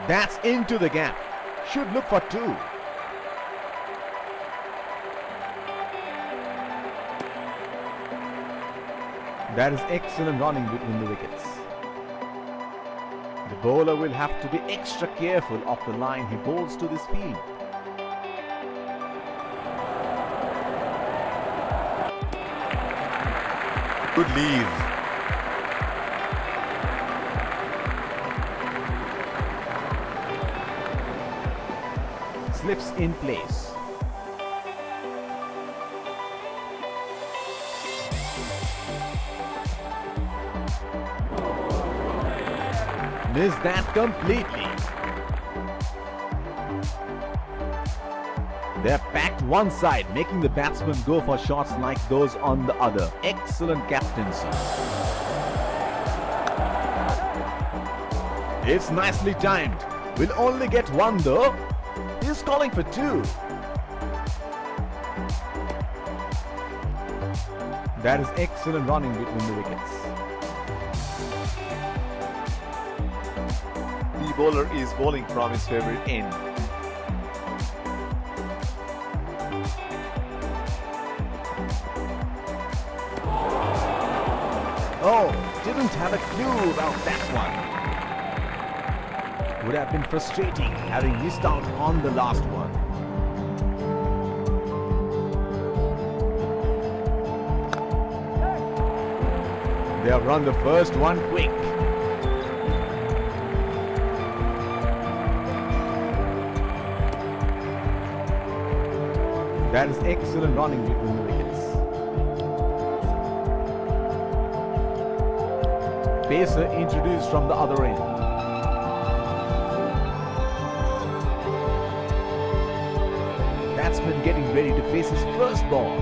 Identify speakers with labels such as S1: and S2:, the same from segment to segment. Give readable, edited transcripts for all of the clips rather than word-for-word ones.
S1: That's into the gap. Should look for two. That is excellent running between the wickets. The bowler will have to be extra careful of the line he bowls to this field.
S2: Good leave.
S1: Slips in place. Missed that completely. They're packed one side, making the batsmen go for shots like those on the other. Excellent captaincy. It's nicely timed. We'll only get one though. He's calling for two. That is excellent running between the wickets.
S2: The bowler is bowling from his favorite end.
S1: Oh, didn't have a clue about that one. Would have been frustrating having missed out on the last one. They have run the first one quick. That is excellent running between the wickets. Pacer introduced from the other end. Batsman getting ready to face his first ball.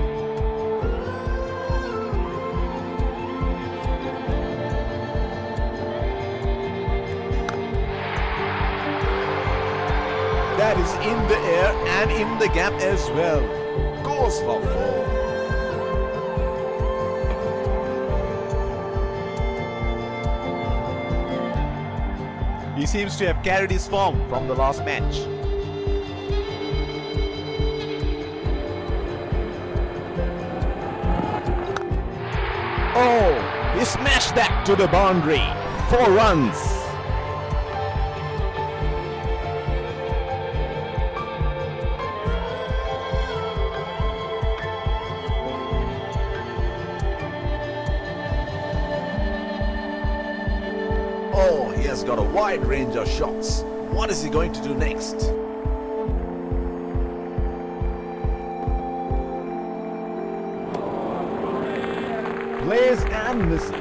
S1: That is in the air and in the gap as well. Goes for four.
S2: He seems to have carried his form from the last match.
S1: Oh, he smashed that to the boundary. 4 runs. Oh, he has got a wide range of shots. What is he going to do next? Plays and misses.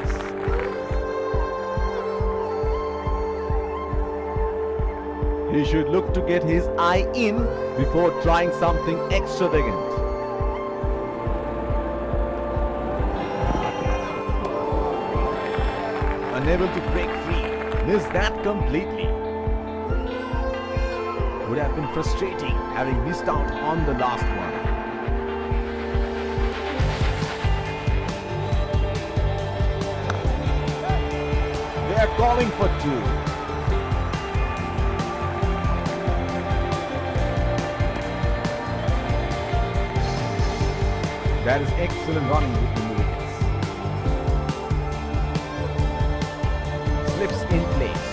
S1: He should look to get his eye in before trying something extravagant. Unable to break free. Missed that completely. Would have been frustrating having missed out on the last one. They are calling for two. That is excellent running between the wickets. Slips in place.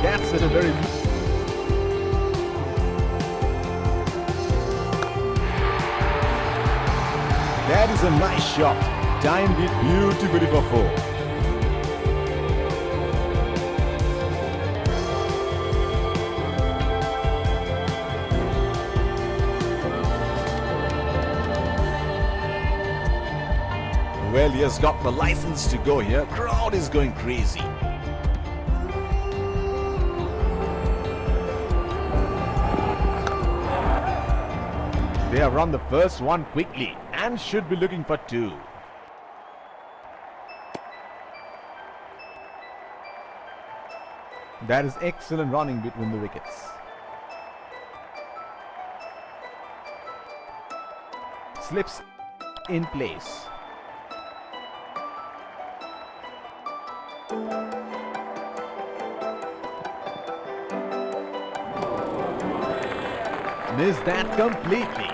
S1: That's at a very That is a nice shot. Timed it beautifully for 4. Well, he has got the license to go here. Crowd is going crazy. They have run the first one quickly and should be looking for 2. That is excellent running between the wickets. slips in place. Missed that completely.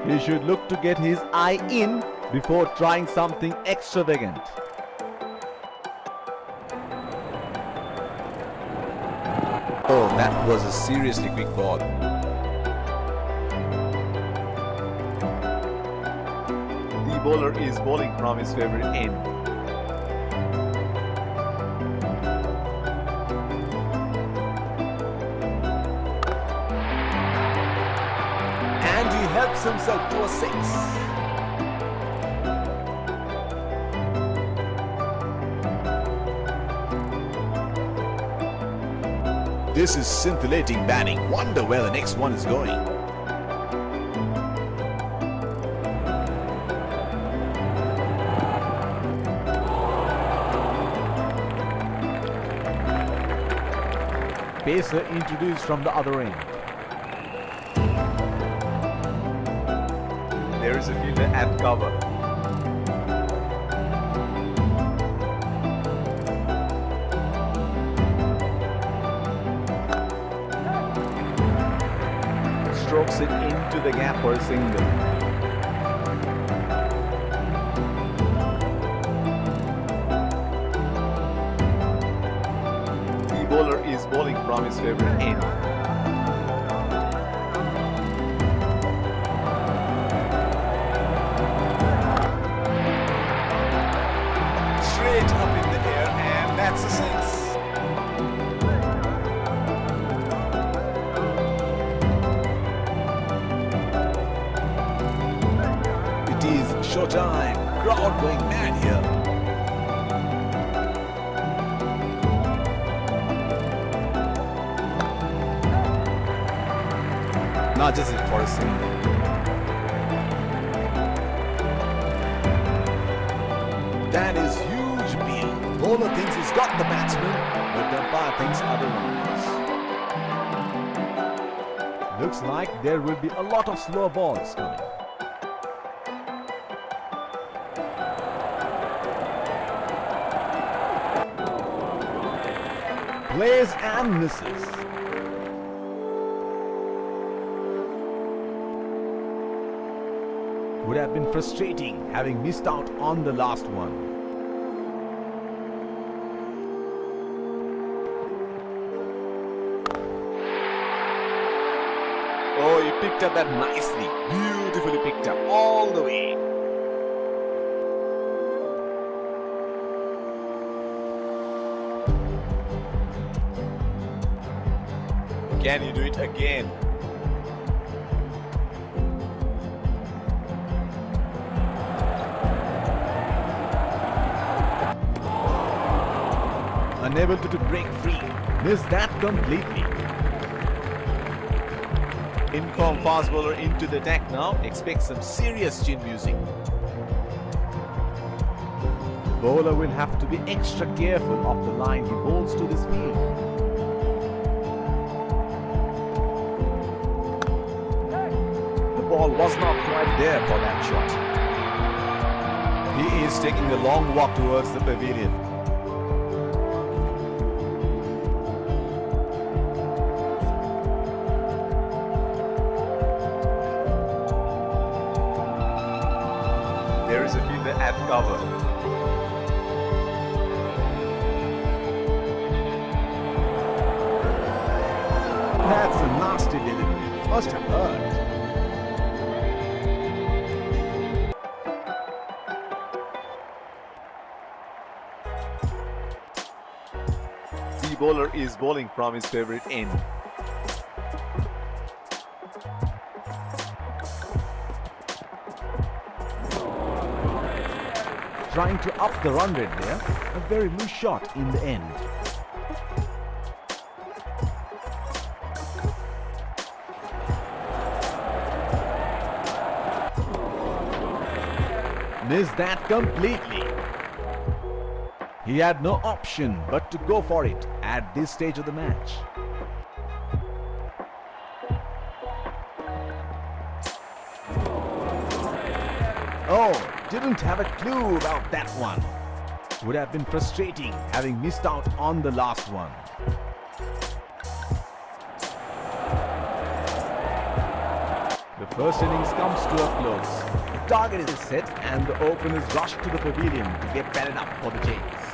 S1: He should look to get his eye in before trying something extravagant.
S2: Oh, that was a seriously quick ball. The bowler is bowling from his favorite end. And he helps himself to a six. This is scintillating batting. Wonder where the next one is going.
S1: Pacer introduced from the other end.
S2: There is a fielder at cover.
S1: Strokes it into the gap for a single.
S2: The bowler is bowling from his favorite end. Straight up in the air, and that's a six. It is showtime. Crowd going mad here. Nudges it for a single. That is huge beat. Bowler thinks he's got the batsman, but the umpire thinks otherwise.
S1: Looks like there will be a lot of slow balls coming. Plays and misses. Would have been frustrating having missed out on the last one.
S2: Oh, he picked up that nicely. Beautifully picked up all the way. Can you do it again?
S1: Unable to break free. Missed that completely.
S2: Informed fast bowler into the attack now. Expect some serious chin music.
S1: Bowler will have to be extra careful of the line he bowls to this field. The ball was not quite there for that shot.
S2: He is taking a long walk towards the pavilion. There is a fielder at cover.
S1: That's a nasty delivery. Must have hurt.
S2: The bowler is bowling from his favorite end.
S1: Trying to up the run rate there. A very loose shot in the end. Missed that completely. He had no option but to go for it at this stage of the match. Oh, didn't have a clue about that one. Would have been frustrating having missed out on the last one. The first innings comes to a close. The target is set and the openers rush to the pavilion to get batted up for the chase.